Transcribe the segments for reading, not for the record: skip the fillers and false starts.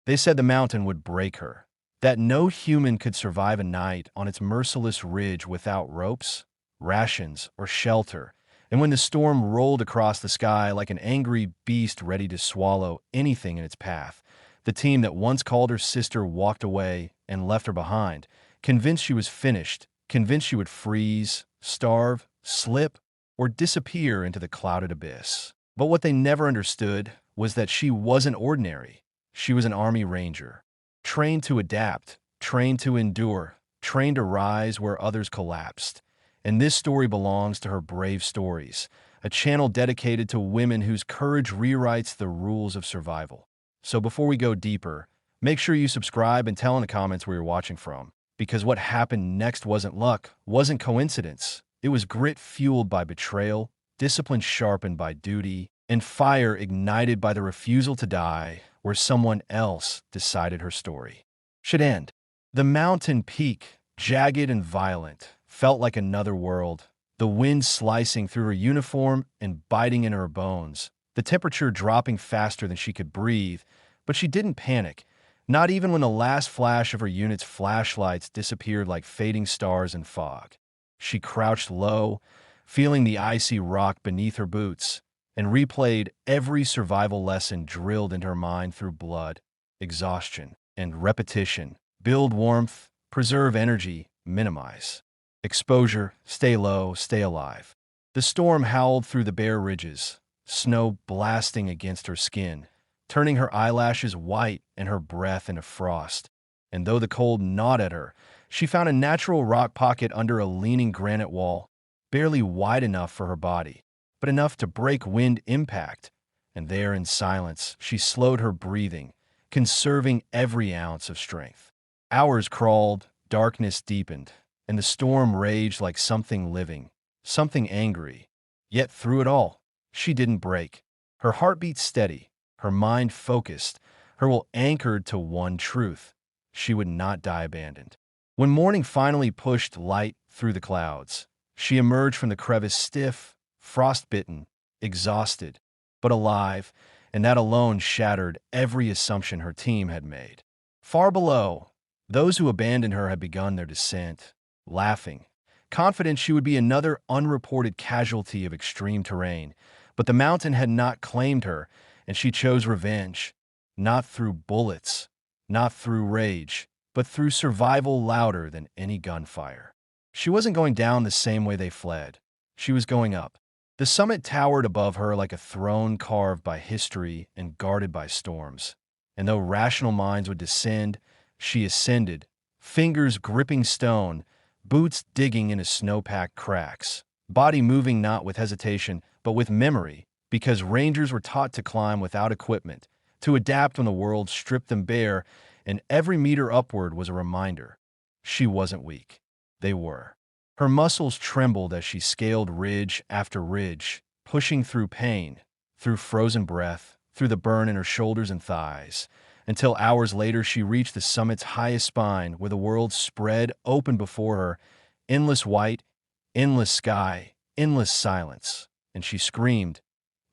They said the mountain would break her, that no human could survive a night on its merciless ridge without ropes, rations, or shelter, and when the storm rolled across the sky like an angry beast ready to swallow anything in its path, the team that once called her sister walked away and left her behind, convinced she was finished, convinced she would freeze, starve, slip, or disappear into the clouded abyss. But what they never understood was that she wasn't ordinary. She was an Army Ranger, trained to adapt, trained to endure, trained to rise where others collapsed. And this story belongs to her brave stories, a channel dedicated to women whose courage rewrites the rules of survival. So before we go deeper, make sure you subscribe and tell in the comments where you're watching from, because what happened next wasn't luck, wasn't coincidence. It was grit fueled by betrayal, discipline sharpened by duty, and fire ignited by the refusal to die where someone else decided her story should end. The mountain peak, jagged and violent, felt like another world, the wind slicing through her uniform and biting in her bones, the temperature dropping faster than she could breathe, but she didn't panic, not even when the last flash of her unit's flashlights disappeared like fading stars in fog. She crouched low, feeling the icy rock beneath her boots, and replayed every survival lesson drilled into her mind through blood, exhaustion, and repetition. Build warmth, preserve energy, minimize exposure, stay low, stay alive. The storm howled through the bare ridges, snow blasting against her skin, turning her eyelashes white and her breath into frost. And though the cold gnawed at her, she found a natural rock pocket under a leaning granite wall, barely wide enough for her body, but enough to break wind impact. And there in silence, she slowed her breathing, conserving every ounce of strength. Hours crawled, darkness deepened, and the storm raged like something living, something angry. Yet through it all, she didn't break. Her heartbeat steady, her mind focused, her will anchored to one truth: she would not die abandoned. When morning finally pushed light through the clouds, she emerged from the crevice stiff, frostbitten, exhausted, but alive, and that alone shattered every assumption her team had made. Far below, those who abandoned her had begun their descent, laughing, confident she would be another unreported casualty of extreme terrain. But the mountain had not claimed her, and she chose revenge, not through bullets, not through rage, but through survival louder than any gunfire. She wasn't going down the same way they fled. She was going up. The summit towered above her like a throne carved by history and guarded by storms. And though rational minds would descend, she ascended, fingers gripping stone, boots digging into snow-packed cracks, body moving not with hesitation, but with memory, because rangers were taught to climb without equipment, to adapt when the world stripped them bare, and every meter upward was a reminder. She wasn't weak. They were. Her muscles trembled as she scaled ridge after ridge, pushing through pain, through frozen breath, through the burn in her shoulders and thighs, until hours later she reached the summit's highest spine, where the world spread open before her, endless white, endless sky, endless silence. And she screamed,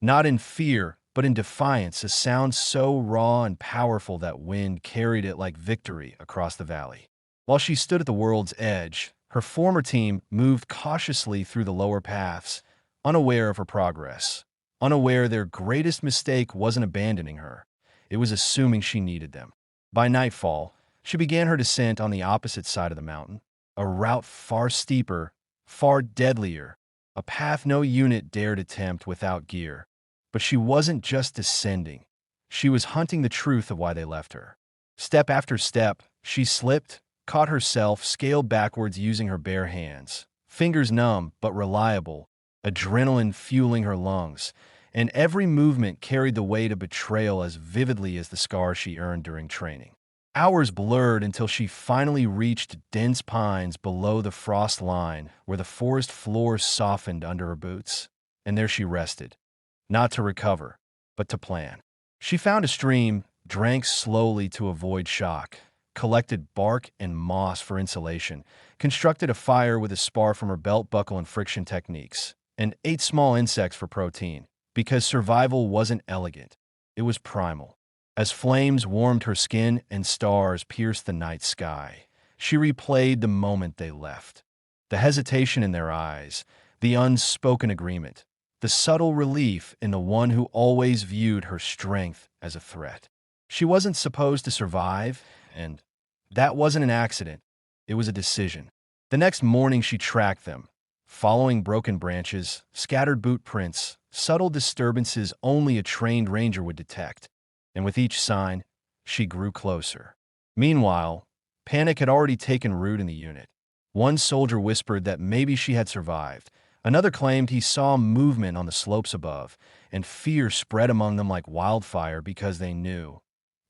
not in fear, but in defiance, a sound so raw and powerful that wind carried it like victory across the valley. While she stood at the world's edge, her former team moved cautiously through the lower paths, unaware of her progress, unaware their greatest mistake wasn't abandoning her. It was assuming she needed them. By nightfall, she began her descent on the opposite side of the mountain, a route far steeper, far deadlier, a path no unit dared attempt without gear. But she wasn't just descending. She was hunting the truth of why they left her. Step after step, she slipped, caught herself, scaled backwards using her bare hands, fingers numb but reliable, adrenaline fueling her lungs, and every movement carried the weight of betrayal as vividly as the scars she earned during training. Hours blurred until she finally reached dense pines below the frost line, where the forest floor softened under her boots. And there she rested, not to recover, but to plan. She found a stream, drank slowly to avoid shock, collected bark and moss for insulation, constructed a fire with a spar from her belt buckle and friction techniques, and ate small insects for protein, because survival wasn't elegant, it was primal. As flames warmed her skin and stars pierced the night sky, she replayed the moment they left. The hesitation in their eyes, the unspoken agreement, the subtle relief in the one who always viewed her strength as a threat. She wasn't supposed to survive, and that wasn't an accident. It was a decision. The next morning she tracked them, following broken branches, scattered boot prints, subtle disturbances only a trained ranger would detect. And with each sign, she grew closer. Meanwhile, panic had already taken root in the unit. One soldier whispered that maybe she had survived. Another claimed he saw movement on the slopes above, and fear spread among them like wildfire because they knew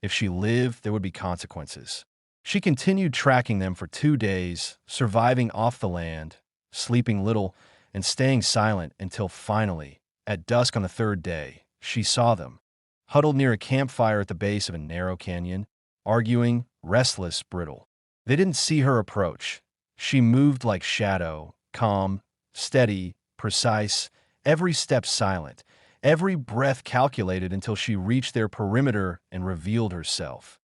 if she lived, there would be consequences. She continued tracking them for 2 days, surviving off the land, sleeping little, and staying silent until finally, at dusk on the third day, she saw them, huddled near a campfire at the base of a narrow canyon, arguing, restless, brittle. They didn't see her approach. She moved like shadow, calm, steady, precise, every step silent, every breath calculated until she reached their perimeter and revealed herself.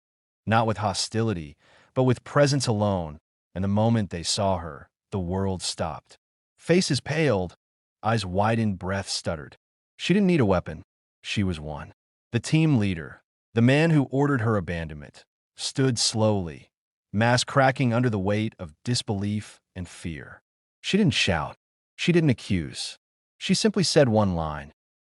Not with hostility, but with presence alone, and the moment they saw her, the world stopped. Faces paled, eyes widened, breath stuttered. She didn't need a weapon. She was one. The team leader, the man who ordered her abandonment, stood slowly, mask cracking under the weight of disbelief and fear. She didn't shout. She didn't accuse. She simply said one line.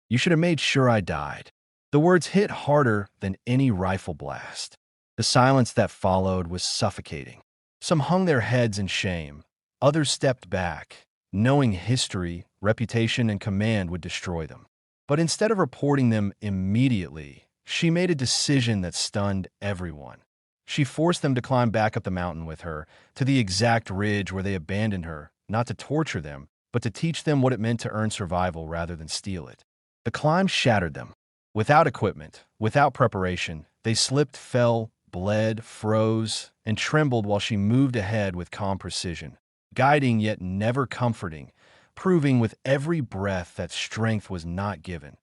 "You should have made sure I died." The words hit harder than any rifle blast. The silence that followed was suffocating. Some hung their heads in shame. Others stepped back, knowing history, reputation, and command would destroy them. But instead of reporting them immediately, she made a decision that stunned everyone. She forced them to climb back up the mountain with her, to the exact ridge where they abandoned her, not to torture them, but to teach them what it meant to earn survival rather than steal it. The climb shattered them. Without equipment, without preparation, they slipped, fell, bled, froze, and trembled while she moved ahead with calm precision, guiding yet never comforting, proving with every breath that strength was not given.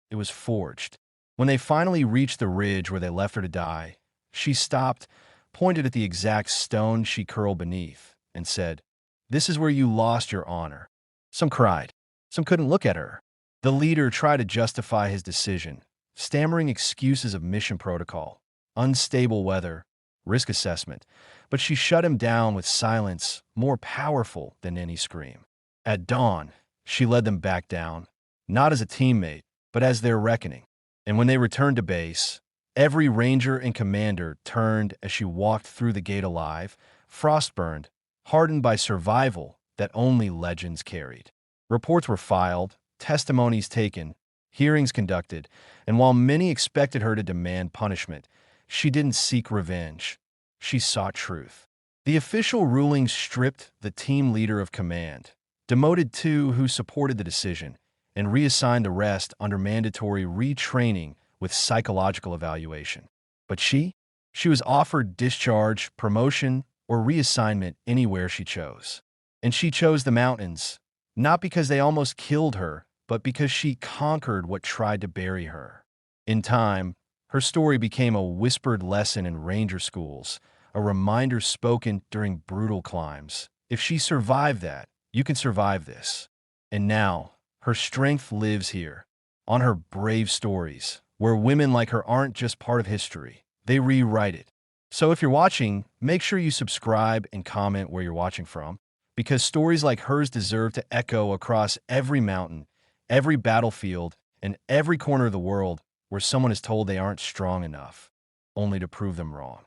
It was forged. When they finally reached the ridge where they left her to die, she stopped, pointed at the exact stone she curled beneath, and said, "This is where you lost your honor." Some cried. Some couldn't look at her. The leader tried to justify his decision, stammering excuses of mission protocol, unstable weather, risk assessment, but she shut him down with silence more powerful than any scream. At dawn, she led them back down, not as a teammate, but as their reckoning. And when they returned to base, every ranger and commander turned as she walked through the gate alive, frost-burned, hardened by survival that only legends carried. Reports were filed, testimonies taken, hearings conducted, and while many expected her to demand punishment, she didn't seek revenge. She sought truth. The official rulings stripped the team leader of command, demoted two who supported the decision, and reassigned the rest under mandatory retraining with psychological evaluation. But she was offered discharge, promotion, or reassignment anywhere she chose. And she chose the mountains, not because they almost killed her, but because she conquered what tried to bury her. In time, her story became a whispered lesson in ranger schools, a reminder spoken during brutal climbs. If she survived that, you can survive this. And now, her strength lives here, on her brave stories, where women like her aren't just part of history, they rewrite it. So if you're watching, make sure you subscribe and comment where you're watching from, because stories like hers deserve to echo across every mountain, every battlefield, and every corner of the world where someone is told they aren't strong enough, only to prove them wrong.